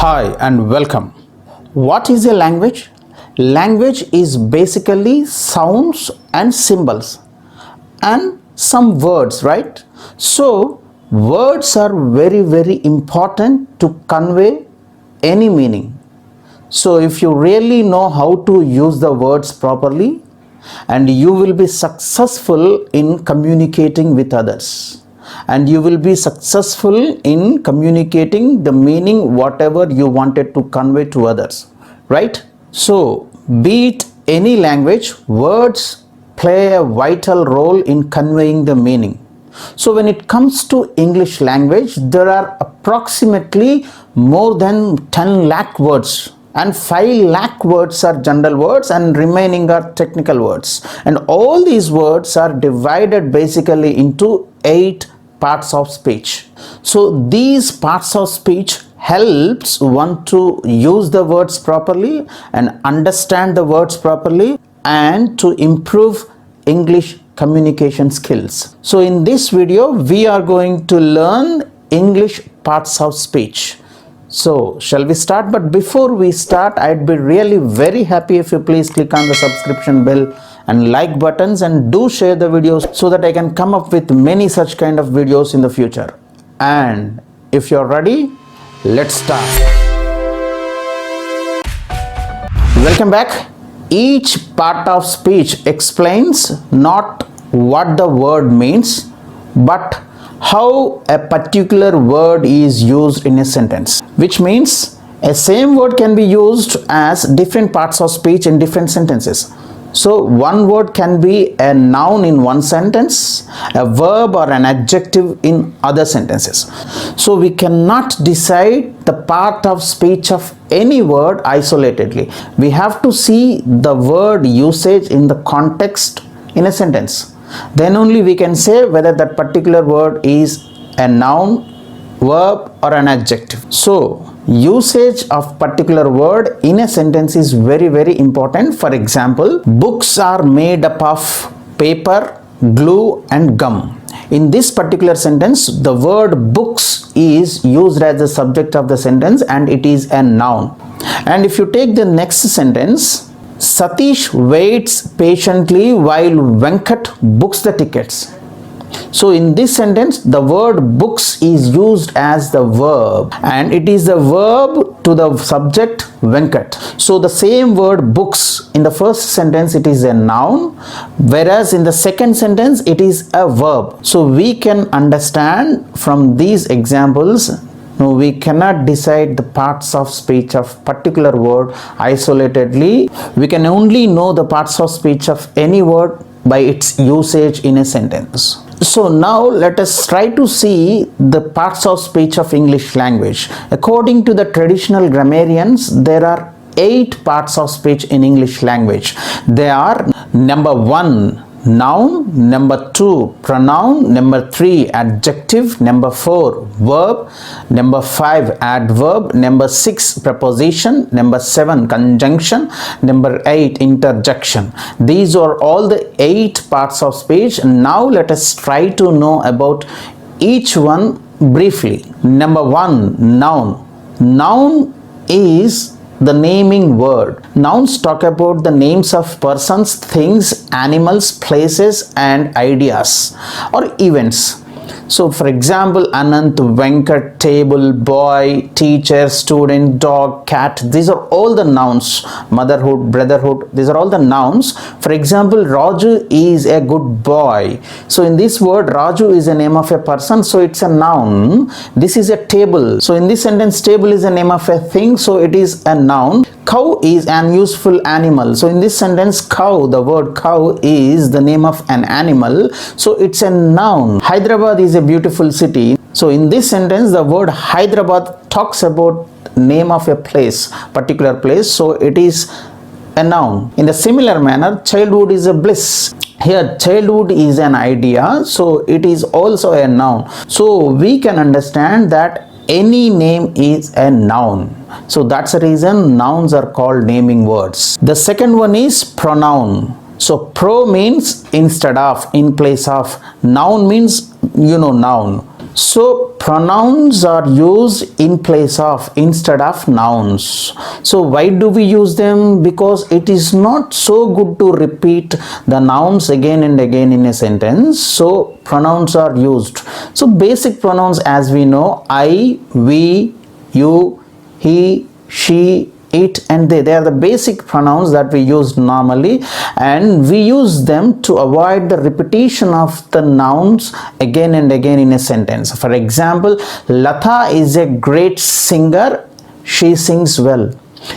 Hi and welcome. What is a language? Language is basically sounds and symbols and some words, right? So, words are very important to convey any meaning. So, if you really know how to use the words properly, and you will be successful in communicating with others, and you will be successful in communicating the meaning whatever you wanted to convey to others, right? So be it any language, words play a vital role in conveying the meaning. So when it comes to English language, there are approximately more than 10 lakh words, and 5 lakh words are general words and remaining are technical words, and all these words are divided basically into 8 parts of speech. So these parts of speech helps one to use the words properly and understand the words properly and to improve English communication skills. So in this video we are going to learn English parts of speech. So shall we start? But before we start, I'd be really very happy if you please click on the subscription bell and like buttons, and do share the videos so that I can come up with many such kind of videos in the future. And if you're ready, let's start. Welcome back. Each part of speech explains not what the word means, but how a particular word is used in a sentence, which means a same word can be used as different parts of speech in different sentences. So one word can be a noun in one sentence, a verb or an adjective in other sentences. So we cannot decide the part of speech of any word isolatedly. We have to see the word usage in the context in a sentence. Then only we can say whether that particular word is a noun, verb or an adjective. So usage of particular word in a sentence is very important. For example, books are made up of paper, glue and gum. In this particular sentence, the word books is used as the subject of the sentence and it is a noun. And if you take the next sentence, Satish waits patiently while Venkat books the tickets. So in this sentence, the word books is used as the verb and it is the verb to the subject Venkat. So the same word books in the first sentence, it is a noun, whereas in the second sentence it is a verb. So we can understand from these examples, no, we cannot decide the parts of speech of particular word isolatedly. We can only know the parts of speech of any word by its usage in a sentence. So now let us try to see the parts of speech of English language. According to the traditional grammarians, there are 8 parts of speech in English language. They are: number 1, noun; number 2, pronoun; number 3, adjective; number 4, verb; number 5, adverb; number 6, preposition; number 7, conjunction; number 8, interjection. These are all the 8 parts of speech. Now let us try to know about each one briefly. Number 1, noun. Noun is the naming word. Nouns talk about the names of persons, things, animals, places and ideas or events. So for example, Anant, Venkat, table, boy, teacher, student, dog, cat, these are all the nouns. Motherhood, brotherhood, these are all the nouns. For example, Raju is a good boy. So in this word, Raju is a name of a person, so it's a noun. This is a table. So in this sentence, table is a name of a thing, so it is a noun. Cow is an useful animal. So in this sentence, cow, the word cow is the name of an animal, so it's a noun. Hyderabad is a beautiful city. So in this sentence, the word Hyderabad talks about name of a place, particular place, so it is a noun. In the similar manner, childhood is a bliss. Here childhood is an idea, so it is also a noun. So we can understand that any name is a noun. So that's the reason nouns are called naming words. The second one is pronoun. So pro means instead of, in place of. Noun means, noun. So pronouns are used in place of, instead of nouns. So why do we use them? Because it is not so good to repeat the nouns again and again in a sentence. So pronouns are used. So basic pronouns, as we know, I, we, you, he, she, it, and they are the basic pronouns that we use normally, and we use them to avoid the repetition of the nouns again and again in a sentence. For example, Latha is a great singer, she sings well.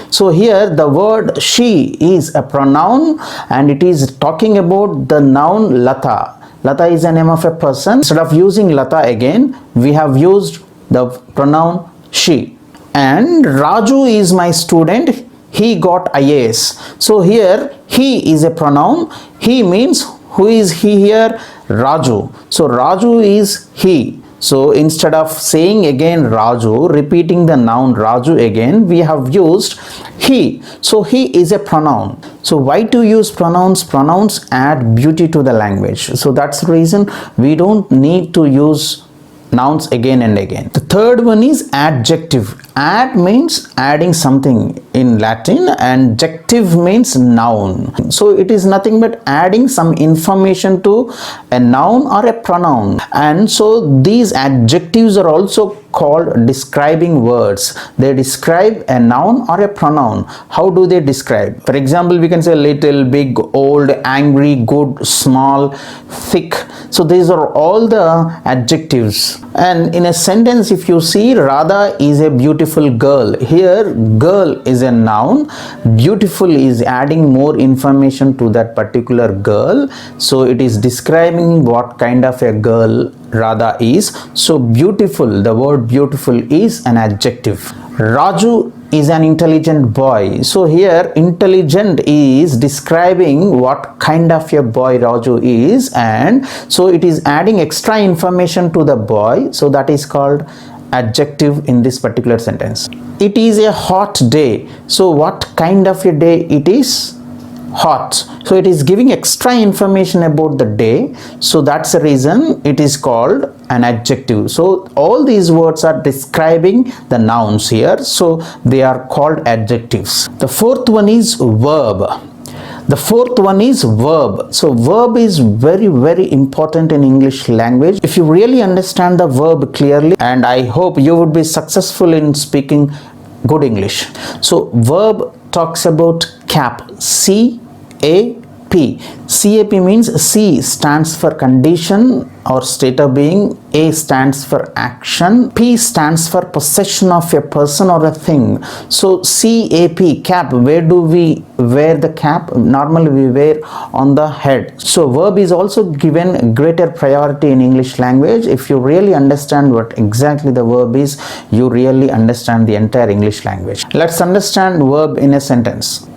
So here the word she is a pronoun, and it is talking about the noun Latha. Latha is the name of a person. Instead of using Latha again, we have used the pronoun she. And Raju is my student, he got IAS. So here he is a pronoun. He means, who is he here? Raju. So Raju is he. So instead of saying again Raju, repeating the noun Raju again, we have used he. So he is a pronoun. So why to use pronouns? Pronouns add beauty to the language. So that's the reason we don't need to use nouns again and again. The third one is adjective. Add means adding something in Latin, and adjective means noun. So it is nothing but adding some information to a noun or a pronoun. And so these adjectives are also called describing words. They describe a noun or a pronoun. How do they describe? For example, we can say little, big, old, angry, good, small, thick. So these are all the adjectives. And in a sentence, if you see, Radha is a beautiful girl. Here girl is a noun, beautiful is adding more information to that particular girl. So it is describing what kind of a girl Radha is. So beautiful, the word beautiful is an adjective. Raju is an intelligent boy. So here intelligent is describing what kind of a boy Raju is, and so it is adding extra information to the boy. So that is called adjective in this particular sentence. It is a hot day. So what kind of a day it is? Hot. So it is giving extra information about the day. So that's the reason it is called an adjective. So all these words are describing the nouns here. So they are called adjectives. The fourth one is verb. The fourth one is verb. So verb is very, very important in English language. If you really understand the verb clearly, and I hope you would be successful in speaking good English. So verb talks about cap. C-A-P. CAP means C stands for condition or state of being, A stands for action, P stands for possession of a person or a thing. So CAP, cap, where do we wear the cap? Normally we wear on the head. So verb is also given greater priority in English language. If you really understand what exactly the verb is, you really understand the entire English language. Let's understand verb in a sentence.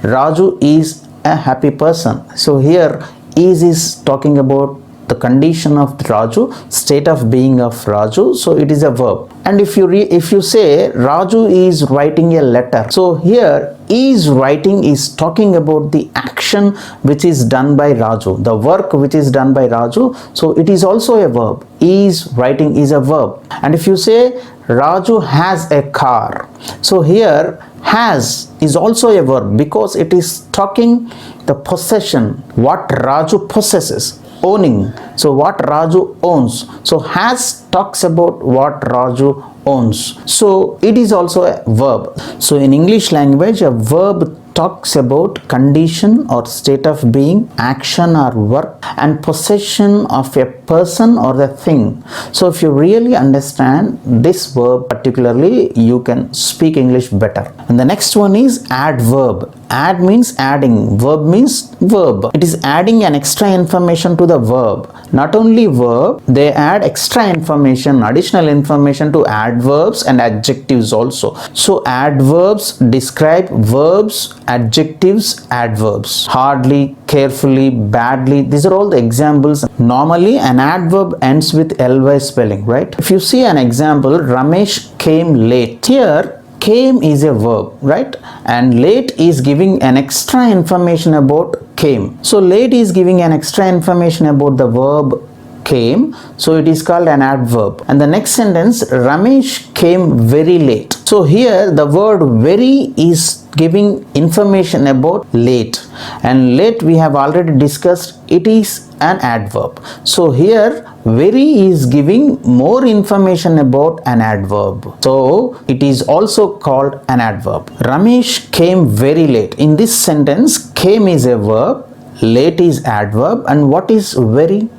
Raju is a happy person. So here is talking about the condition of Raju, state of being of Raju. So it is a verb. And if you say Raju is writing a letter, so here is writing is talking about the action which is done by Raju, the work which is done by Raju. So it is also a verb. Is writing is a verb. And if you say Raju has a car, so here has is also a verb, because it is talking the possession, what Raju possesses, owning. So what Raju owns. So has talks about what Raju owns. So it is also a verb. So in English language, a verb talks about condition or state of being, action or work, and possession of a person or the thing. So if you really understand this verb particularly, you can speak English better. And the next one is adverb. Add means adding, verb means verb. It is adding an extra information to the verb. Not only verb, they add extra information, additional information to adverbs and adjectives also. So adverbs describe verbs, adjectives adverbs. Hardly, carefully, badly, these are all the examples. Normally an adverb ends with ly spelling, right? If you see an example, Ramesh came late. Here came is a verb, right? And late is giving an extra information about came. So late is giving an extra information about the verb came, so it is called an adverb. And the next sentence, Ramesh came very late. So here the word very is giving information about late, and late we have already discussed, it is an adverb. So here very is giving more information about an adverb, so it is also called an adverb. Ramesh came very late. In this sentence, came is a verb, late is adverb, and what is very?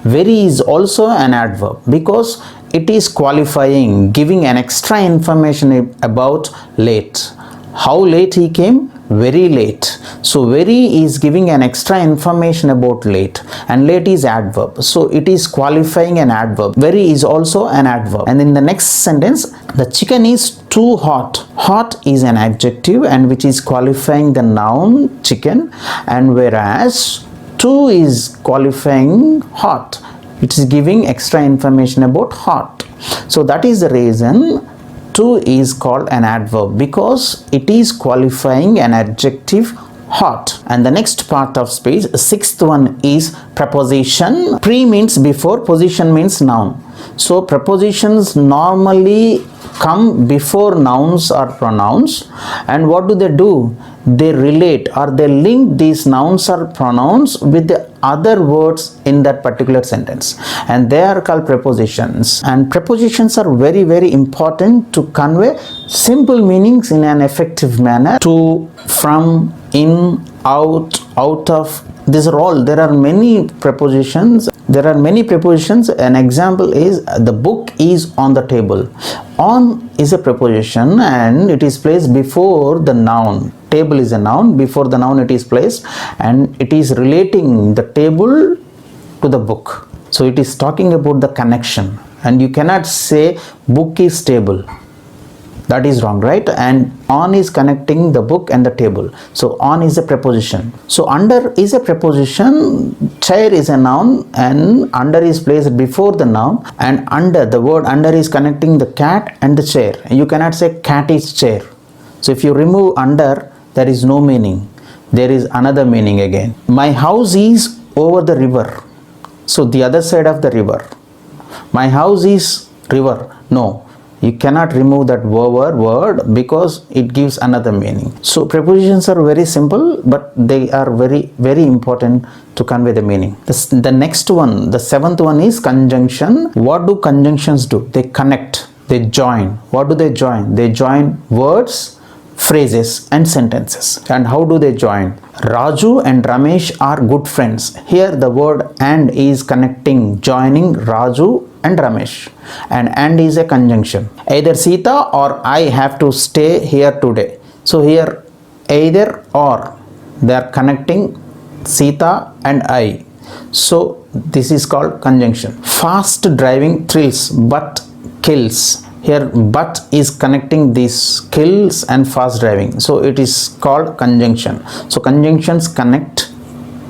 Very is also an adverb because it is qualifying, giving an extra information about late. How late he came? Very late. So very is giving an extra information about late, and late is adverb, so it is qualifying an adverb. Very is also an adverb. And in the next sentence, the chicken is too hot. Hot is an adjective and which is qualifying the noun chicken, and whereas too is qualifying hot, it is giving extra information about hot. So that is the reason to is called an adverb, because it is qualifying an adjective hot. And the next part of speech, sixth one, is preposition. Pre means before, position means noun. So prepositions normally come before nouns or pronouns, and what do? They relate or they link these nouns or pronouns with the other words in that particular sentence, and they are called prepositions. And prepositions are very, very important to convey simple meanings in an effective manner. To, from, in, out, out of, these are all, there are many prepositions. An example is the book is on the table. On is a preposition and it is placed before the noun. Table is a noun, before the noun it is placed, and it is relating the table to the book. So it is talking about the connection, and you cannot say book is table. That is wrong, right? And on is connecting the book and the table. So on is a preposition. So under is a preposition, chair is a noun, and under is placed before the noun, and under, the word under is connecting the cat and the chair. You cannot say cat is chair. So if you remove under, there is no meaning. There is another meaning again. My house is over the river. So the other side of the river. My house is river. No. You cannot remove that over word because it gives another meaning. So prepositions are very simple, but they are very, very important to convey the meaning. The next one, the seventh one, is conjunction. What do conjunctions do? They connect, they join. What do they join? They join words, phrases and sentences. And how do they join? Raju and Ramesh are good friends. Here the word and is connecting, joining Raju and Ramesh, and is a conjunction. Either Sita or I have to stay here today. So here either or, they are connecting Sita and I. So this is called conjunction. Fast driving thrills but kills. Here but is connecting these kills and fast driving. So it is called conjunction. So conjunctions connect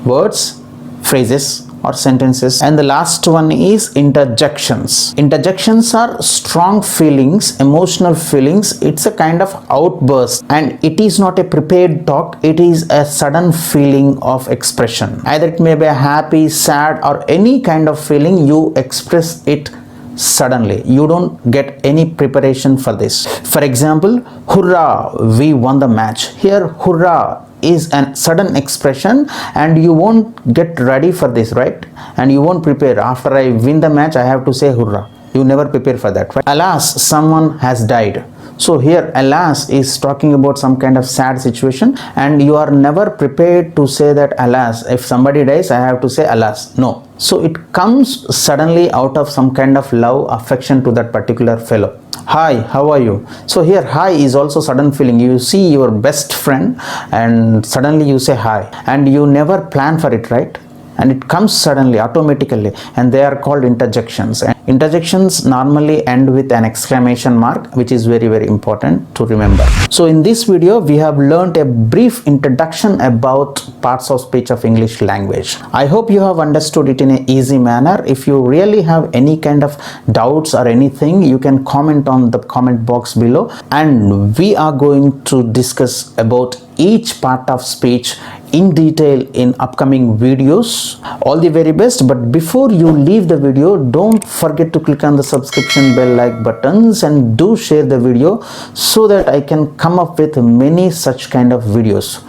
words, phrases or sentences. And the last one is interjections. Interjections are strong feelings, emotional feelings. It's a kind of outburst, and it is not a prepared talk. It is a sudden feeling of expression. Either it may be a happy, sad or any kind of feeling, you express it suddenly. You don't get any preparation for this. For example, hurrah, we won the match. Here hurrah is a sudden expression and you won't get ready for this, right? And you won't prepare. After I win the match, I have to say hurrah. You never prepare for that, right? Alas, someone has died. So here alas is talking about some kind of sad situation, and you are never prepared to say that alas, if somebody dies I have to say alas. No. So it comes suddenly out of some kind of love, affection to that particular fellow. Hi, how are you? So here hi is also sudden feeling. You see your best friend and suddenly you say hi, and you never plan for it, right? And it comes suddenly, automatically, and they are called interjections. And interjections normally end with an exclamation mark, which is very, very important to remember. So in this video, we have learned a brief introduction about parts of speech of English language. I hope you have understood it in an easy manner. If you really have any kind of doubts or anything, you can comment on the comment box below, and we are going to discuss about each part of speech in detail in upcoming videos. All the very best, but before you leave the video, don't forget to click on the subscription bell like buttons and do share the video so that I can come up with many such kind of videos.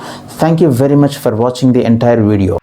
Thank you very much for watching the entire video.